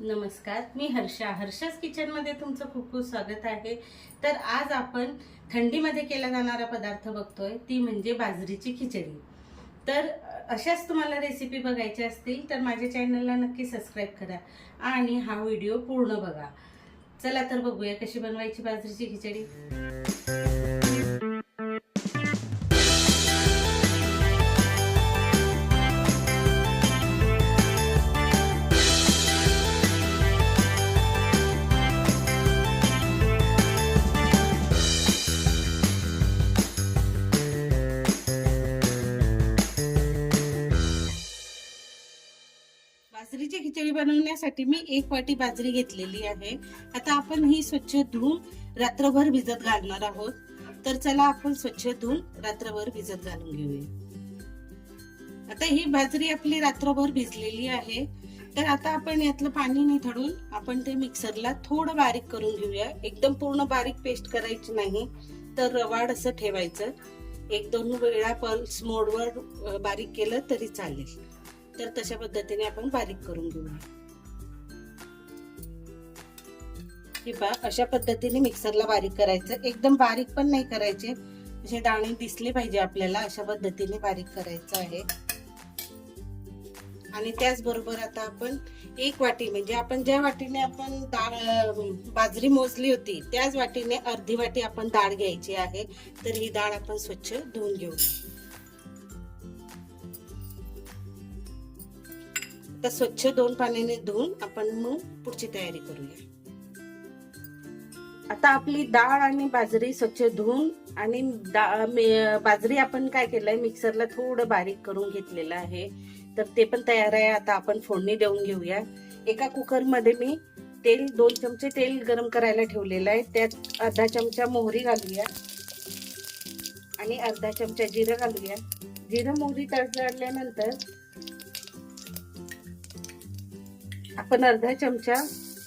नमस्कार, मी हर्षास किचनमध्ये तुमचं खूप खूप स्वागत आहे. तर आज आपण थंडीमध्ये केला जाणारा पदार्थ बघतोय, ती म्हणजे बाजरीची खिचडी. तर अशाच तुम्हाला रेसिपी बघायच्या असतील तर माझ्या चॅनलला नक्की सबस्क्राईब करा आणि हा व्हिडिओ पूर्ण बघा. चला तर बघूया कशी बनवायची बाजरीची खिचडी. बाजरीची खिचडी बनवण्यासाठी मी 1 वाटी बाजरी घेतलेली आहे. आता आपण ही स्वच्छ धुवून रात्रभर भिजत घालणार आहोत. तर चला आपण स्वच्छ धुवून रात्रभर भिजत घालून घेऊया. आता ही बाजरी आपली रात्रभर भिजलेली आहे. तर आता आपण यातलं पाणी निथळून आपण ते मिक्सरला थोडं बारीक करून घेऊया. एकदम पूर्ण बारीक पेस्ट करायची नाही, तर रवाड असं ठेवायचं. 1-2 वेळा पल्स मोडवर बारीक केलं तरी चालेल. तर तशा पद्धतीने आपण बारीक करून घेऊया. हे पहा, अशा पद्धतीने मिक्सरला बारीक करायचं. एकदम बारीक पण नाही करायचे, असे दाणे दिसले पाहिजे आपल्याला, अशा पद्धतीने बारीक करायचं आहे. आणि त्याचबरोबर आता आपण 1 वाटी म्हणजे आपण ज्या वाटीने आपण बाजरी मोजली होती त्याच वाटीने अर्धी वाटी आपण डाळ घ्यायची आहे. तर ही डाळ आपण स्वच्छ धुवून घेऊया. तर स्वच्छ 2 पाण्याने धुवून आपण मग पुढची तयारी करूया. आता आपली डाळ आणि बाजरी स्वच्छ धुवून आणि बाजरी आपण काय केलंय, मिक्सरला थोडं बारीक करून घेतलेलं आहे. तर ते पण तयार आहे. आता आपण फोडणी देऊन घेऊया. एका कुकर मध्ये मी 2 चमचे तेल गरम करायला ठेवलेलं आहे. त्यात अर्धा चमचा मोहरी घालूया आणि अर्धा चमचा जिरं घालूया. जिरं मोहरी तडतडल्यानंतर आपण अर्धा चमचा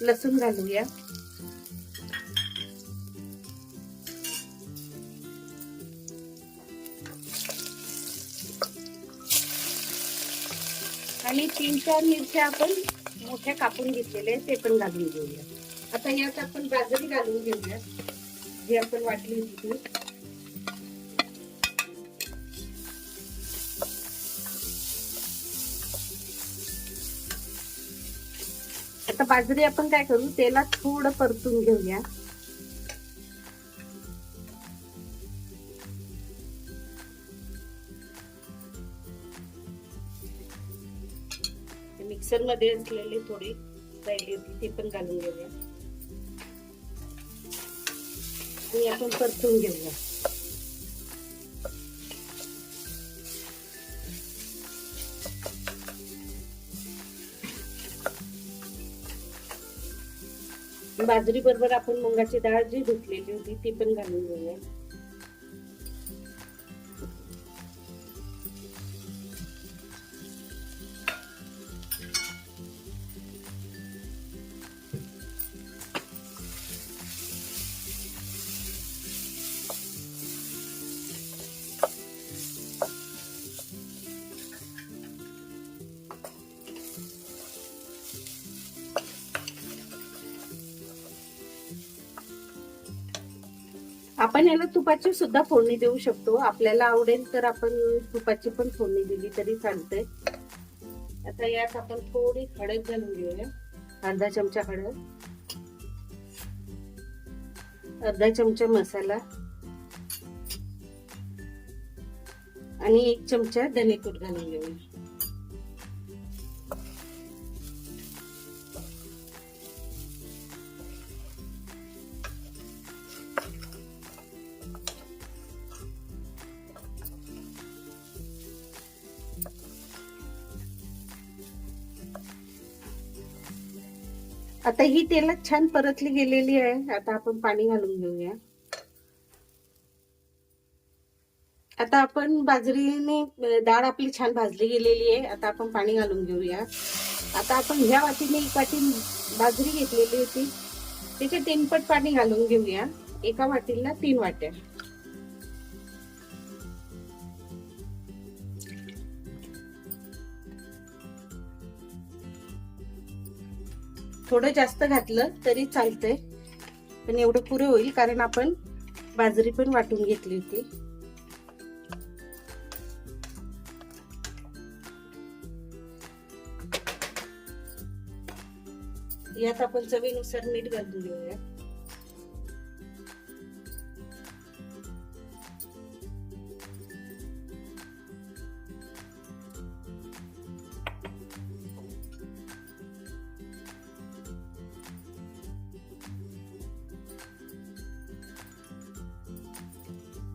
लसूण घालूया. आणि 3-4 मिरच्या आपण मोठ्या कापून घेतलेल्या ते पण घालून घेऊया. आता यात आपण बाजरी घालून घेऊया, जी आपण वाटली होती ती. आता बाजरी आपण काय करू, तेलात थोडं परतून घेऊया. मिक्सर मध्ये असलेली थोडी राहिली होती ती पण घालून घेऊया आणि आपण परतून घेऊया. बाजरी बरोबर आपण मुगाची डाळ जी धुतलेली होती ती पण घालून घेऊया. आपण याला तुपाची सुद्धा फोडणी देऊ शकतो. आपल्याला आवडेल तर आपण तुपाची पण फोडणी दिली तरी चालते. आता यात आपण थोडी हळद घालून घेऊया. अर्धा चमचा हळद, अर्धा चमचा मसाला आणि 1 चमचा धनेपूड घालून घेऊया. आता ही तेलात छान परतली गेलेली आहे. आता आपण पाणी घालून घेऊया. आता आपण बाजरीने डाळ आपली छान भाजली गेलेली आहे. आता आपण पाणी घालून घेऊया. आता आपण ह्या वाटीने 1 वाटी बाजरी घेतलेली होती, त्याचे 3 पट पाणी घालून घेऊया. एका वाटीला 3 वाट्या. थोडं जास्त घातलं तरी चालतंय, पण एवढं पुरे होईल कारण आपण बाजरी पण वाटून घेतली होती. यात आपण चवीनुसार मीठ घालून घेऊया.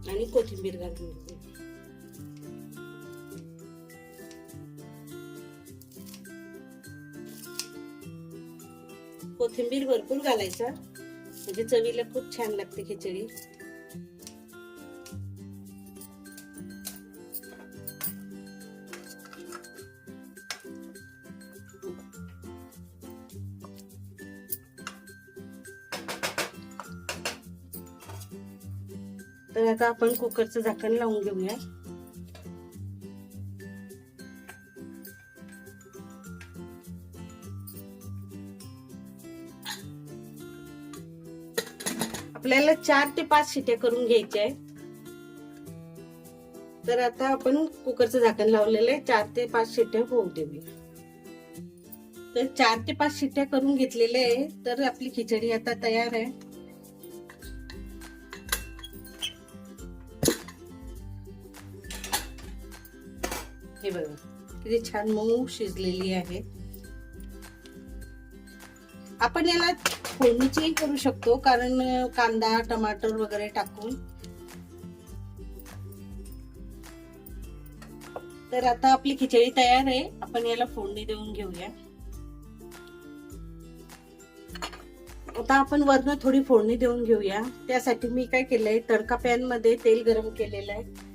आणि कोथिंबीर घालून घेऊ. कोथिंबीर भरपूर घालायचा म्हणजे चवीला खूप छान लागते खिचडी. तर आता आपण कुकरचं झाकण लावून घेऊया. आपल्याला 4 ते 5 शिट्या करून घ्यायच्या आहे. तर आता आपण कुकरचं झाकण लावलेलं आहे, 4 ते 5 शिट्या होऊ देऊया. तर 4 ते 5 शिट्या करून घेतलेल्या आहे. तर आपली खिचडी आता तयार आहे. हे बघा किती छान मऊ शिजलेली आहे. आपण याला फोडणीचीही करू शकतो कारण कांदा टमाटर वगैरे टाकून. तर आता आपली खिचडी तयार आहे. आपण याला फोडणी देऊन घेऊया. आता आपण वरनं थोडी फोडणी देऊन घेऊया. त्यासाठी मी काय केलंय, तडका पॅन मध्ये तेल गरम केलेलं आहे.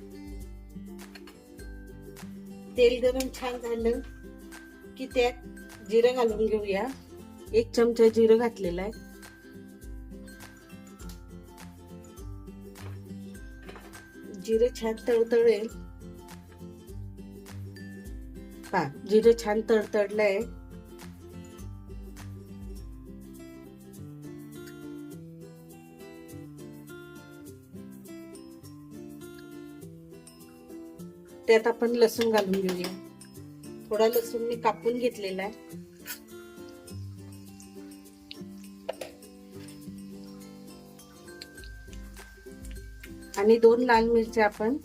तेल गरम छान झालं की त्यात जिरं घालून घेऊया. 1 चमचा जिरं घातलेलं आहे. जिरं छान तडतडेल. पहा जिरं छान तडतडलंय. त्यात आपण लसूण घालून घेऊया. थोडा लसूण मी कापून घेतलेला आहे. आणि 2 लाल मिरच्या आपण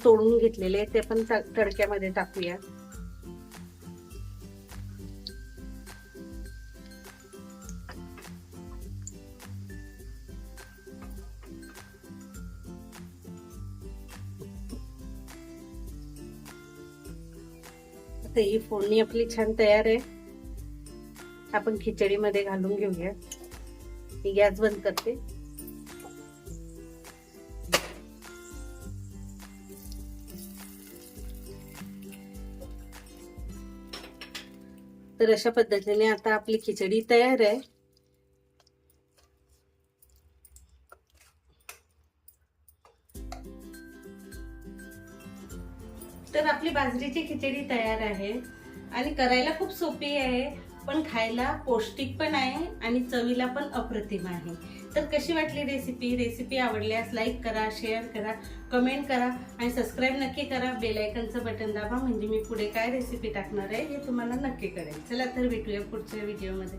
तोडून घेतलेले आहेत, ते पण तडक्यामध्ये टाकूया. आता ही फोडणी आपली छान तयार आहे. आपण खिचडीमध्ये घालून घेऊया. मी गॅस बंद करते. तर अशा पद्धतीने आता आपली खिचडी तयार आहे. तर आपली बाजरीची खिचडी तयार आहे आणि करायला खूप सोपी आहे, पण खायला पौष्टिक पण आहे आणि चवीला पण अप्रतिम आहे. तर कशी वाटली रेसिपी आवडल्यास लाईक करा, शेअर करा, कमेंट करा आणि सबस्क्राईब नक्की करा. बेल आयकॉनचं बटन दाबा म्हणजे मी पुढे काय रेसिपी टाकणार आहे हे तुम्हाला नक्की कळेल. चला तर भेटूया पुढच्या व्हिडिओमध्ये.